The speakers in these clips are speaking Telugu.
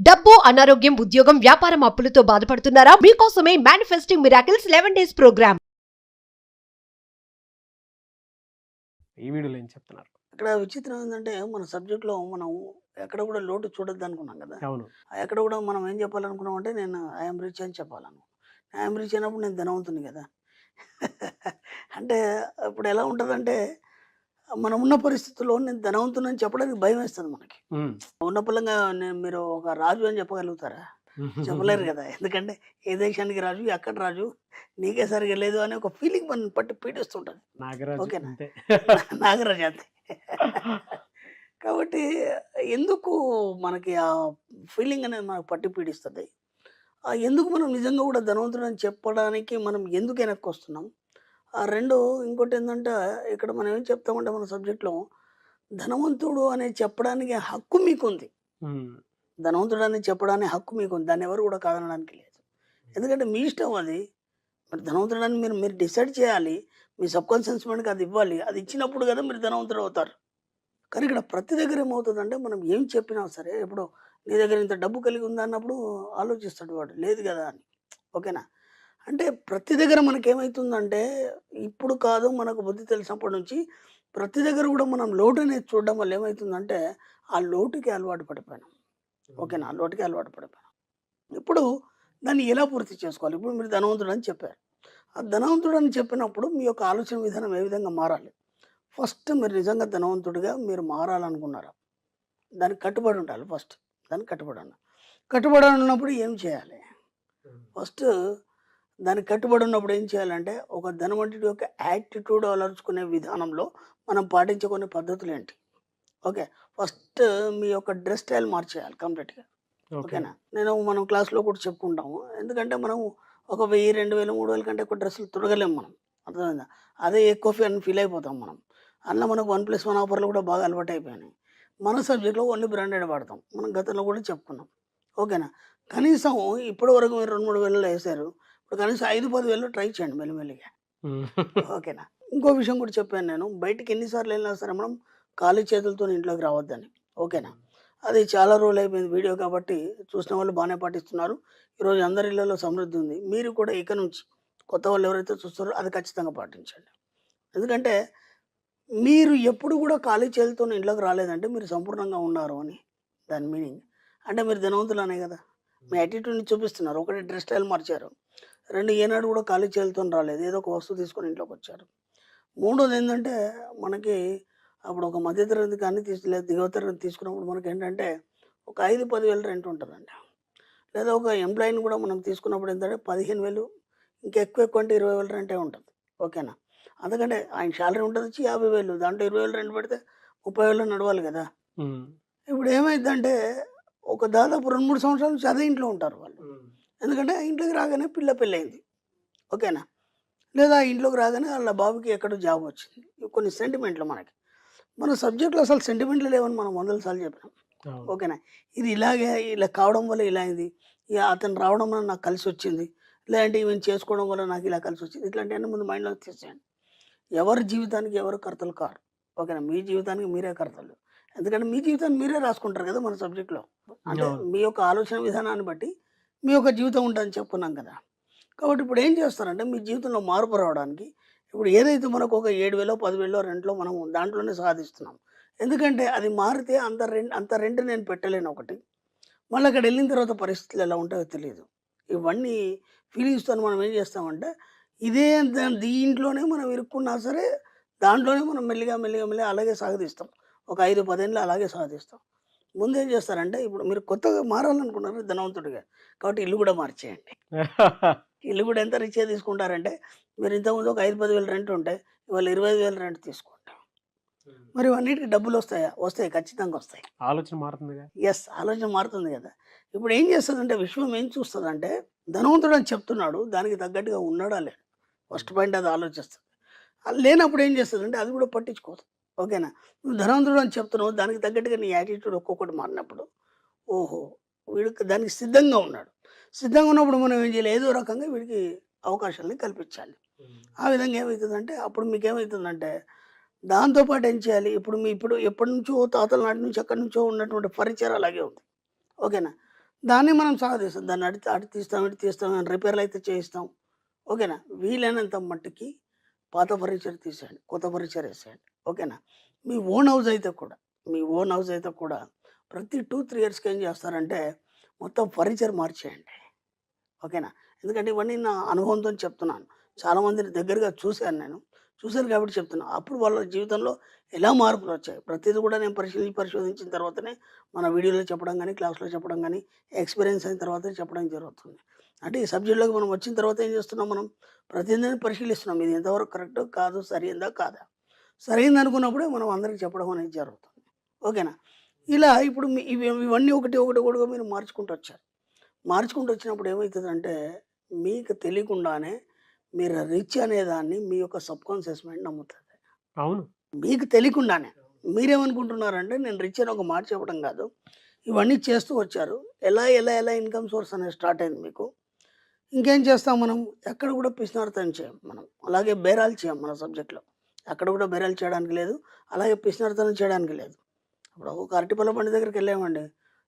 డబ్బు, అనారోగ్యం, ఉద్యోగం, వ్యాపారం, అప్పులతో బాధపడుతున్నారా? మీకోసమే మేనిఫెస్టింగ్ మిరాకిల్స్ 11 days ప్రోగ్రామ్. ఈ వీడియోలో ఏం చెప్తున్నారు? ఇక్కడ విచిత్రం ఏంటంటే మన సబ్జెక్ట్‌లో మనం ఎక్కడ కూడా లోటు చూడొద్దనుకున్నాం కదా! అవును. ఎక్కడ కూడా మనం ఏం చెప్పాలనుకున్నాం అంటే నేను ఐ యామ్ రిచ్ అని చెప్పాలనుకున్నాం. ఐ యామ్ రిచ్ అయినప్పుడు నేను ధనవంతుడిని కదా! అంటే ఇప్పుడు ఎలా ఉంటదంటే మనం ఉన్న పరిస్థితుల్లో నేను ధనవంతుడిని చెప్పడానికి భయమేస్తది మనకి. హ్మ్. ఉన్న పళంగా మీరు ఒక రాజు అని చెప్పగలుగుతారా? చెప్పలేరు కదా! ఎందుకంటే ఏ దేశానికి రాజు, ఎక్కడ రాజు, నీకే సరిగ్గా లేదు అనే ఒక ఫీలింగ్ మనల్ని పట్టి పీడిస్తుంటది. నాగరాజు ఓకేనా? అంతే. నాగరాజు అంతే. కాబట్టి ఎందుకు మనకి ఆ ఫీలింగ్ అనేది మనకు పట్టి పీడిస్తది. ఎందుకు మనం నిజంగా కూడా ధనవంతుడని చెప్పడానికి మనం ఎందుకు వెనక్కొస్తున్నాం? 2 ఇంకోటేందంటే ఇక్కడ మనం ఏం చెప్తామంటే మన సబ్జెక్ట్‌లో ధనవంతుడు అనేది చెప్పడానికి హక్కు మీకుంది. హ్మ్. ధనవంతుడని చెప్పడానికి హక్కు మీకుంది. దాన్నెవరు కూడా కాదనడానికి లేదు. ఎందుకంటే మీ ఇష్టం అది. మరి ధనవంతుడని మీరు మీరు డిసైడ్ చేయాలి. మీ సబ్‌కాన్షియస్ మైండ్‌కి అది ఇవ్వాలి. అది ఇచ్చినప్పుడు కదా మీరు ధనవంతుడవుతారు. కానీ ఇక్కడ ప్రతి దగ్గర ఏమవుతదంటే మనం ఏం చెప్పినా సరే ఇప్పుడు నీ దగ్గర ఇంత డబ్బు కలిగి ఉందా అన్నప్పుడు ఆలోచిస్తాడు వాడు. లేదు గదా! అని. ఓకేనా? అంటే ప్రతి దగ్గర మనకేమైతుందంటే ఇప్పుడు కాదు మనకు బుద్ధి తెలిసినప్పటి నుంచి ప్రతి దగ్గర గూడా మనం లోటనేది చూడడం వల్ల ఏమైతుందంటే ఆ లోటుకి అలవాటు పడిపోయినాం. ఓకేనా? ఆ లోటుకి అలవాటు పడిపోయాం. ఇప్పుడు దాన్ని ఎలా పూర్తి చేసుకోవాలి? ఇప్పుడు మీరు ధనవంతుడని చెప్పారు. ఆ ధనవంతుడని చెప్పినప్పుడు మీ యొక్క ఆలోచన విధానం ఏ విధంగా మారాలి? ఫస్ట్ మీరు నిజంగా ధనవంతుడిగా మీరు మారాలనుకున్నారా? దానికి కట్టుబడి ఉండాలి ఫస్ట్. దానికి కట్టుబడి ఉండాలి. కట్టుబడి ఉన్నప్పుడు ఏం చేయాలి? ఫస్ట్ దానికి కట్టుబడి ఉన్నప్పుడు ఏం చేయాలంటే, ఒక ధనవంతుడి యొక్క యాటిట్యూడ్ అలవరుచుకునే విధానంలో మనం పాటించే కొన్ని పద్ధతులేంటి? ఓకే. ఫస్ట్ మీ యొక్క డ్రెస్ స్టైల్ మార్చేయాలి కంప్లీట్‌గా. ఓకే. ఓకేనా? మనం క్లాస్‌లో కూడా చెప్పుకుంటాము. ఎందుకంటే మనం ఒక 1000, 2000, 3000 కంటే ఎక్కువ డ్రెస్సులు తొడగలేము మనం. అర్థమైందా? అదే ఎక్కువ అని ఫీల్ అయిపోతాం మనం. అందులో మనకు 1+1 ఆఫర్‌లు కూడా బాగా అలవాటయిపోయినాయి. మన సబ్జెక్ట్‌లో ఓన్లీ బ్రాండెడ్ వాడతాం. మనం గతంలో కూడా చెప్పుకున్నాం. ఓకేనా? కనీసం ఇప్పటి వరకు మీరు 2, 3 వేలలో ఏసారు. ఇప్పుడు కనీసం 5, 10 ట్రై చేయండి మెల్లిమెల్లిగా. హ్మ్. ఓకేనా? ఇంకో విషయం కూడా చెప్పాను నేను. బయటికి ఎన్ని సార్లు ఎళ్ళినా సరే మనం ఖాళీ చేతులతోని ఇంట్లోకి రావద్దని. ఓకేనా? అది చాలా రోజులయిపోయింది వీడియో కాబట్టి చూసిన వాళ్ళు బానే పాటిస్తున్నారు. ఈరోజు అందరి ఇళ్లలో సమృద్ధి ఉంది. మీరు కూడా ఇక నుంచి కొత్త వాళ్ళు ఎవరైతే చూస్తారో అది ఖచ్చితంగా పాటించండి. ఎందుకంటే మీరు ఎప్పుడు కూడా ఖాళీ చేతులతోని ఇంట్లోకి రాలేదంటే మీరు సంపూర్ణంగా ఉన్నారు అని దాని మీనింగ్. అంటే మీరు ధనవంతులనే గదా! మీ యాటిట్యూడ్‌ని చూపిస్తున్నారు. ఒకటి డ్రెస్ స్టైల్ మార్చారు. 2 ఏనాడు కూడా ఖాళీ చేతులతోని రాలేదు. ఏదో ఒక వస్తువు తీసుకొని ఇంట్లోకొచ్చారు. మూడోదేంటంటే మనకి అప్పుడు ఒక మధ్య తరగతి కానీ లేదా దిగువ తరగతి తీసుకున్నప్పుడు మనకేంటంటే ఒక 5, 10,000 రెంట్ ఉంటదండి. లేదా ఒక ఎంప్లాయీని కూడా మనం తీసుకున్నప్పుడు ఏంటంటే 15,000 ఇంకా ఎక్కువ అంటే 20,000 రెంటే ఉంటది. ఓకేనా? అందుకంటే ఆయన సాలరీ ఉంటదొచ్చి 50,000 దాంట్లో 20,000 రెంట్ పెడితే 30,000 నడవాలి గదా! హ్మ్. ఇప్పుడు ఏమైద్దంటే ఒక దాదాపు 2, 3 సంవత్సరాల నుంచి అదే ఇంట్లో ఉంటారు వాళ్ళు. ఎందుకంటే ఇంట్లోకి రాగానే పిల్ల పెళ్ళయింది. ఓకేనా? లేదా ఇంట్లోకి రాగానే ఆళ్ళ బాబుకి ఎక్కడో జాబ్ వచ్చింది. ఇవి కొన్ని సెంటిమెంట్లు మనకి. మన సబ్జెక్ట్‌లో అసలు సెంటిమెంట్‌లు లేవని మనం వందల సార్లు చెప్పినాం. అవును. ఓకేనా? ఇది ఇలాగే ఇలా కావడం వల్ల ఇలా అయింది. ఇగ అతను రావడం వల్ల నాకు కలిసొచ్చింది. లేదంటే ఈమెను చేసుకోవడం వల్ల నాకు ఇలా కలిసొచ్చింది. ఇట్లాంటియన్నీ ముందు మైండ్‌లోకి తీసేయండి. ఎవరి జీవితానికి ఎవరు కర్తలు కారు. ఓకేనా? మీ జీవితానికి మీరే కర్తలు. ఎందుకంటే మీ జీవితాన్ని మీరే రాసుకుంటారు కదా! మన సబ్జెక్ట్‌లో. అంటే అవును. మీ యొక్క ఆలోచన విధానాన్ని బట్టి మీ యొక్క జీవితం ఉంటదని చెప్పుకున్నాం కదా! కాబట్టి ఇప్పుడు ఏం చేస్తారంటే మీ జీవితంలో మార్పు రావడానికి ఇప్పుడు ఏదైతే మనకు ఒక 7,000 10,000 రెంట్‌లో మనం దాంట్లోనే సాధిస్తున్నాం. ఎందుకంటే అది మారితే అంత రెంట్ నేను పెట్టలేను ఒకటి. మళ్ళీ అక్కడెళ్ళిన తర్వాత పరిస్థితులు ఎలా ఉంటాయో తెలీదు. ఇవన్నీ ఫీలింగ్స్‌తోని మనం ఏం చేస్తామంటే ఇదే దీంట్లోనే మనం ఇరుక్కున్నా సరే దాంట్లోనే మనం మెల్లిగా అలాగే సాగదీస్తాం. ఒక 5, 10 ఏండ్లు అలాగే సాగదీస్తాం. ముందేం చేస్తారంటే ఇప్పుడు మీరు కొత్తగా మారాలనుకున్నారు ధనవంతుడిగా. కాబట్టి ఇల్లు కూడా మార్చేయండి. ఇల్లు కూడా ఎంత రిచ్‌గా తీసుకుంటారంటే, మీరు ఇంతకుముందు ఒక 5, 10,000 రెంట్ ఉంటే, ఇవాళ 25,000 రెంట్ తీసుకుంటాం. మరి ఇవన్నిటికి డబ్బులొస్తాయా? వస్తాయి. ఖచ్చితంగా వస్తాయి. ఆలోచన మారుతుందిగా. యెస్. ఆలోచన మారుతుంది గదా! ఇప్పుడు ఏం చేస్తదంటే విశ్వం ఏం చూస్తదంటే, ధనవంతుడని చెప్తున్నాడు. దానికి తగ్గట్టుగా ఉన్నాడా లేడా? ఫస్ట్ పాయింట్ అది ఆలోచిస్తది. లేనప్పుడు ఏం చేస్తదంటే అది కూడా పట్టించుకోదు. ఓకేనా? నువ్వు ధనవంతుడని చెప్తున్నావు. దానికి తగ్గట్టుగా నీ యాటిట్యూడ్ ఒక్కొక్కటి మారినప్పుడు, ఓహో! వీడు దానికి సిద్ధంగా ఉన్నాడు. సిద్ధంగా ఉన్నప్పుడు మనం ఏం చేయాలి? ఏదో రకంగా వీడికి అవకాశాలను కల్పించాలి. ఆ విధంగా ఏమైతుందంటే అప్పుడు మీకేమైతుందంటే దాంతో పాటు ఏం చేయాలి? ఇప్పుడు ఎప్పటినుంచో తాతల నాటి నుంచి ఎక్కడి నుంచో ఉన్నటువంటి ఫర్నిచర్ అలాగే ఉంది. ఓకేనా? దాన్ని మనం సాగదీస్తాం. దాన్ని అటు తీస్తాం, ఇటు తీస్తాం, రిపేర్లు అయితే చేయిస్తాం. ఓకేనా? వీలైనంత మట్టుకి పాత ఫర్నిచర్ తీసేయండి. కొత్త ఫర్నిచర్ ఏసేయండి. ఓకేనా? మీ ఓన్ హౌస్ అయితే కూడా ప్రతి 2, 3 ఇయర్స్‌కి ఏం చేస్తారంటే మొత్తం ఫర్నిచర్ మార్చేయండి. ఓకేనా? ఎందుకంటే ఇవన్నీ నా అనుభవంతోని చెప్తున్నాను. చాలామందిని దగ్గరగా చూశాను నేను. చూశాను కాబట్టి చెప్తున్నా. అప్పుడు వాళ్ళ జీవితంలో ఎలా మార్పులొచ్చాయి. ప్రతీది కూడా నేను పరిశోధించిన తర్వాతనే మన వీడియోలో చెప్పడం గానీ, క్లాస్‌లో చెప్పడం గానీ, ఎక్స్‌పీరియన్స్ అయిన తర్వాతే చెప్పడం జరుగుతుంది. అంటే ఈ సబ్జెక్ట్‌లోకి మనం వచ్చిన తర్వాత ఏం చేస్తున్నాం మనం? ప్రతిదాన్ని పరిశీలిస్తున్నాం. ఇది ఎంతవరకు కరెక్టో, కాదో, సరైందా, కాదా? సరైందనుకున్నప్పుడే మనం అందరికి చెప్పడం అనేది జరుగుతుంది. ఓకేనా? ఇలా ఇప్పుడు ఇవన్నీ ఒకటిగా మీరు మార్చుకుంటూ వచ్చారు. మార్చుకుంటూ వచ్చినప్పుడు ఏమైతదంటే, మీకు తెలియకుండానే మీరు రిచ్ అనేదాన్ని మీ యొక్క సబ్‌కాన్షియస్ మైండ్ నమ్ముతది. అవును. మీకు తెలియకుండానే. మీరేమనుకుంటున్నారంటే నేను రిచ్ అని ఒక మాట చెప్పడం కాదు. ఇవన్నీ చేస్తూ వచ్చారు. ఎలా ఇన్‌కమ్ సోర్స్ అనేది స్టార్ట్ అయింది మీకు. ఇంకేం చేస్తాం మనం? ఎక్కడ కూడా పిసినారితనం చేయం మనం. అలాగే బేరాలు చేయం మన సబ్జెక్ట్‌లో. ఎక్కడ కూడా బేరాలు చేయడానికి లేదు. అలాగే పిసినారితనం చేయడానికి లేదు. ఇప్పుడు ఒక అరటిపళ్ళ బండి దగ్గరికెళ్ళామండి.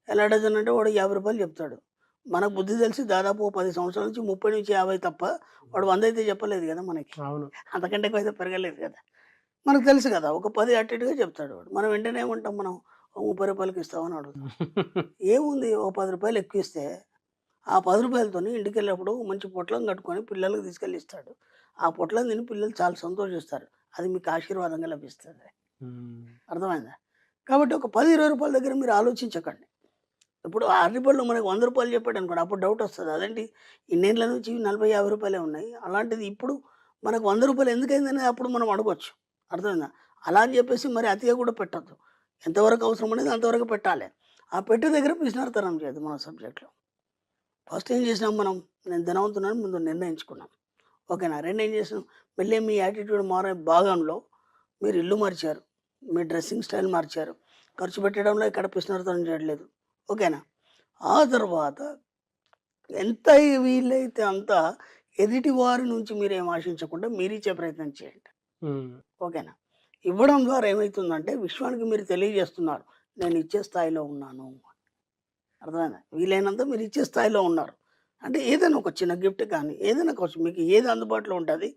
ఎలా డజన్ అంటే వాడు రూ. 50 చెప్తాడు. మనకు బుద్ధి తెలిసి దాదాపు ఓ 10 సంవత్సరాల నుంచి 30-50 తప్ప వాడు 100 అయితే చెప్పలేదు కదా మనకి. అవును. అంతకంటే ఎక్కువైతే పెరగలేదు కదా! మనకు తెలుసు కదా! ఒక 10 అటు ఇటుగా చెప్తాడు వాడు. మనం వెంటనే ఏమంటాం మనం? ఓ రూ. 30కి ఇస్తావని అడుగుతాం. ఏముంది ఓ రూ. 10 ఎక్కువిస్తే ఆ రూ. 10తోని ఇంటికెళ్ళినప్పుడు మంచి పొట్లం కట్టుకొని పిల్లలకి తీసుకెళ్ళి ఇస్తాడు. ఆ పొట్లం తిని పిల్లలు చాలా సంతోషిస్తారు. అది మీకు ఆశీర్వాదంగా లభిస్తది. హ్మ్. అర్థమైందా? కాబట్టి ఒక రూ. 10, రూ. 20 దగ్గర మీరు ఆలోచించకండి. ఇప్పుడు ఆ అరటిపళ్ళు మనకు రూ. 100 చెప్పాడనుకోండి అప్పుడు డౌటొస్తది. అదేంటి ఇన్నేళ్ల నుంచి రూ. 40, 50 ఉన్నాయి. అలాంటిది ఇప్పుడు మనకు రూ. 100 ఎందుకయిందనేది అప్పుడు మనం అడగొచ్చు. అర్థమైందా? అలా అని చెప్పేసి మరి అతిగా కూడా పెట్టొద్దు. ఎంతవరకు అవసరం అనేది అంతవరకు పెట్టాలి. ఆ పెట్టే దగ్గర పిసినారితనం చేయొద్దు మన సబ్జెక్ట్‌లో. ఫస్ట్ ఏం చేసినాం మనం? నేను ధనవంతుడని ముందు నిర్ణయించుకున్నాం. ఓకేనా? 2 ఏం చేసాం? మళ్ళీ మీ యాటిట్యూడ్ మారే భాగంలో మీరు ఇల్లు మార్చారు. మీ డ్రెస్సింగ్ స్టైల్ మార్చారు. ఖర్చు పెట్టడంలో ఎక్కడ పిసినారితనం చేయట్లేదు. ఓకేనా? ఆ తర్వాత ఎంత వీలైతే అంత ఎదుటి వారి నుంచి మీరేం ఆశించకుండా మీరిచ్చే ప్రయత్నం చేయండి. హ్మ్. ఓకేనా? ఇవ్వడం ద్వారా ఏమైతుందంటే విశ్వానికి మీరు తెలియజేస్తున్నారు. నేను ఇచ్చే స్థాయిలో ఉన్నాను. అర్థమైందా? వీలైనంత మీరు ఇచ్చే స్థాయిలో ఉన్నారు. అంటే ఏదైనా ఒక చిన్న గిఫ్ట్ కానీ, ఏదైనా కావచ్చు. మీకు ఏది అందుబాటులో ఉంటే అది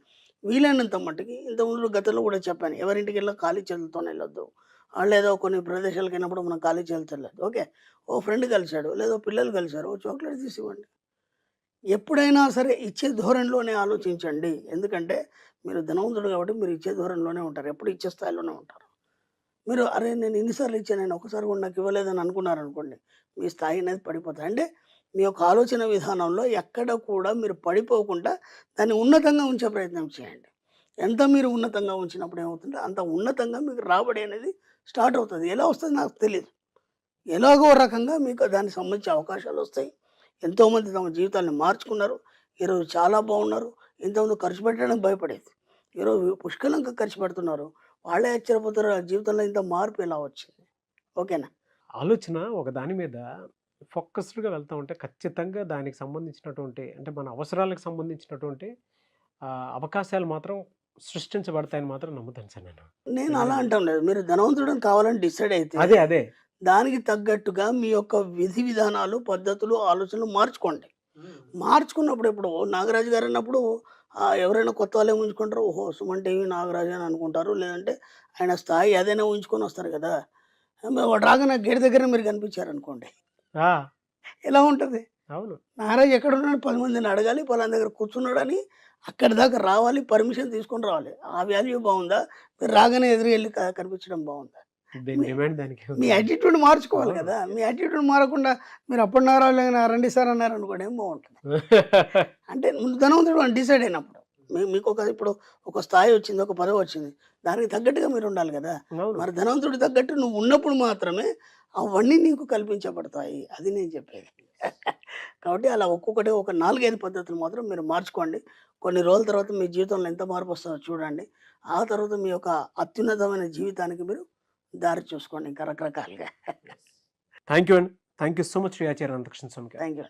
వీలైనంత మట్టుకి ఇంతకుముందు గతంలో కూడా చెప్పాను. ఎవరింటికెళ్ళినా ఖాళీ చేతులతోని వెళ్ళొద్దు. లేదా కొన్ని ప్రదేశాలకెళ్ళినప్పుడు మనం ఖాళీ చేతులతో వెళ్ళొద్దు. ఓకే. ఓ ఫ్రెండ్ కలిసాడు, లేదా పిల్లలు కలిసారు. ఓ చాక్లెట్ తీసి ఇవ్వండి. ఎప్పుడైనా సరే ఇచ్చే ధోరణిలోనే ఆలోచించండి. ఎందుకంటే మీరు ధనవంతుడు కాబట్టి మీరు ఇచ్చే ధోరణిలోనే ఉంటారు. ఎప్పుడు ఇచ్చే స్థాయిలోనే ఉంటారు. మీరు అరే! నేను ఇన్ని సార్లు ఇచ్చాను. నేను ఒక్కసారి కూడా నాకు ఇవ్వలేదని అనుకున్నారనుకోండి. మీ స్థాయి అనేది పడిపోతది. అంటే మీ యొక్క ఆలోచన విధానంలో ఎక్కడ కూడా మీరు పడిపోకుండా దాన్ని ఉన్నతంగా ఉంచే ప్రయత్నం చేయండి. ఎంత మీరు ఉన్నతంగా ఉంచినప్పుడు ఏమవుతుందంటే అంత ఉన్నతంగా మీకు రాబడి అనేది స్టార్ట్ అవుతది. ఎలా వస్తదో నాకు తెలీదు. ఎలాగో ఓ రకంగా మీకు దానికి సంబంధించిన అవకాశాలొస్తాయి. ఎంతోమంది తమ జీవితాన్ని మార్చుకున్నారు. ఈరోజు చాలా బాగున్నారు. ఇంతకుముందు ఖర్చు పెట్టడానికి భయపడేది. ఈరోజు పుష్కలంగా ఖర్చు పెడుతున్నారు. వాళ్ళే ఆశ్చర్యపోతారు. ఆ జీవితంలో ఇంత మార్పు ఎలా వచ్చింది? ఓకేనా? ఆలోచన ఒక దాని మీద ఫోకస్డ్‌గా వెళ్తా ఉంటే ఖచ్చితంగా దానికి సంబంధించినటువంటి అంటే మన అవసరాలకు సంబంధించినటువంటి అవకాశాలు మాత్రం సృష్టించబడతాయని మాత్రం నమ్ముతాను సార్ నేను. నేను అలా ఎందుకంటే అంటం లేదు. మీరు ధనవంతుడని కావాలని డిసైడ్ అయితే అదే. దానికి తగ్గట్టుగా మీ యొక్క విధి విధానాలు, పద్ధతులు, ఆలోచనలు మార్చుకోండి. మార్చుకున్నప్పుడు ఇప్పుడు నాగరాజు గారన్నప్పుడు ఎవరైనా కొత్త వాళ్ళే ఊహించుకుంటారు. ఓహో! సుమన్ టీవీ నాగరాజు అని అనుకుంటారు. లేదంటే ఆయన స్థాయి అదైనా ఊహించుకొని వస్తారు కదా! వాడు రాగానే గేట్ దగ్గర మీరు కనిపించారనుకోండి. ఆ! ఎలా ఉంటది? అవును. నాగరాజు ఎక్కడున్నాడు 10 మందిని అడగాలి. పలానా దగ్గర కూర్చున్నాడని అక్కడి దాకా రావాలి. పర్మిషన్ తీసుకొని రావాలి. ఆ వాల్యూ బావుందా? మీరు రాగానే ఎదురెళ్లి కనిపించడం బావుందా? దీని మీ డిమాండ్ దానికే మీ ఉంది. యాటిట్యూడ్ మార్చుకోవాలి అవును. కదా! మీ యాటిట్యూడ్ మారకుండా మీరు అప్పుడు నారాలేనా రండి సార్ అన్నారనుకోండి ఏం బావుంటది. అంటే ముందు ధనవంతుడు అని డిసైడ్ అయినప్పుడు. మీకొక ఇప్పుడు ఒక స్థాయి వచ్చింది. ఒక పదవి వచ్చింది. దానికి తగ్గట్టుగా మీరుండాలి గదా! అవును. మరి ధనవంతుడికి తగ్గట్టు నువ్వు ఉన్నప్పుడు మాత్రమే అవన్నీ నీకు కల్పించబడతాయి. అది నేను చెప్పేది. కాబట్టి అలా ఒక్కొక్కటి ఒక 4, 5 పద్ధతులు మాత్రం మీరు మార్చుకోండి. కొన్ని రోజుల తర్వాత మీ జీవితంలో ఎంత మార్పొస్తుందో చూడండి. ఆ తర్వాత మీ యొక్క అత్యున్నతమైన జీవితానికి మీరు దారి చూసుకోండి ఇంకా రకరకాలుగా. థాంక్ యూ అండి. Thank you so much Shri Acharya Anantakrishna Swamy garu. Thank you.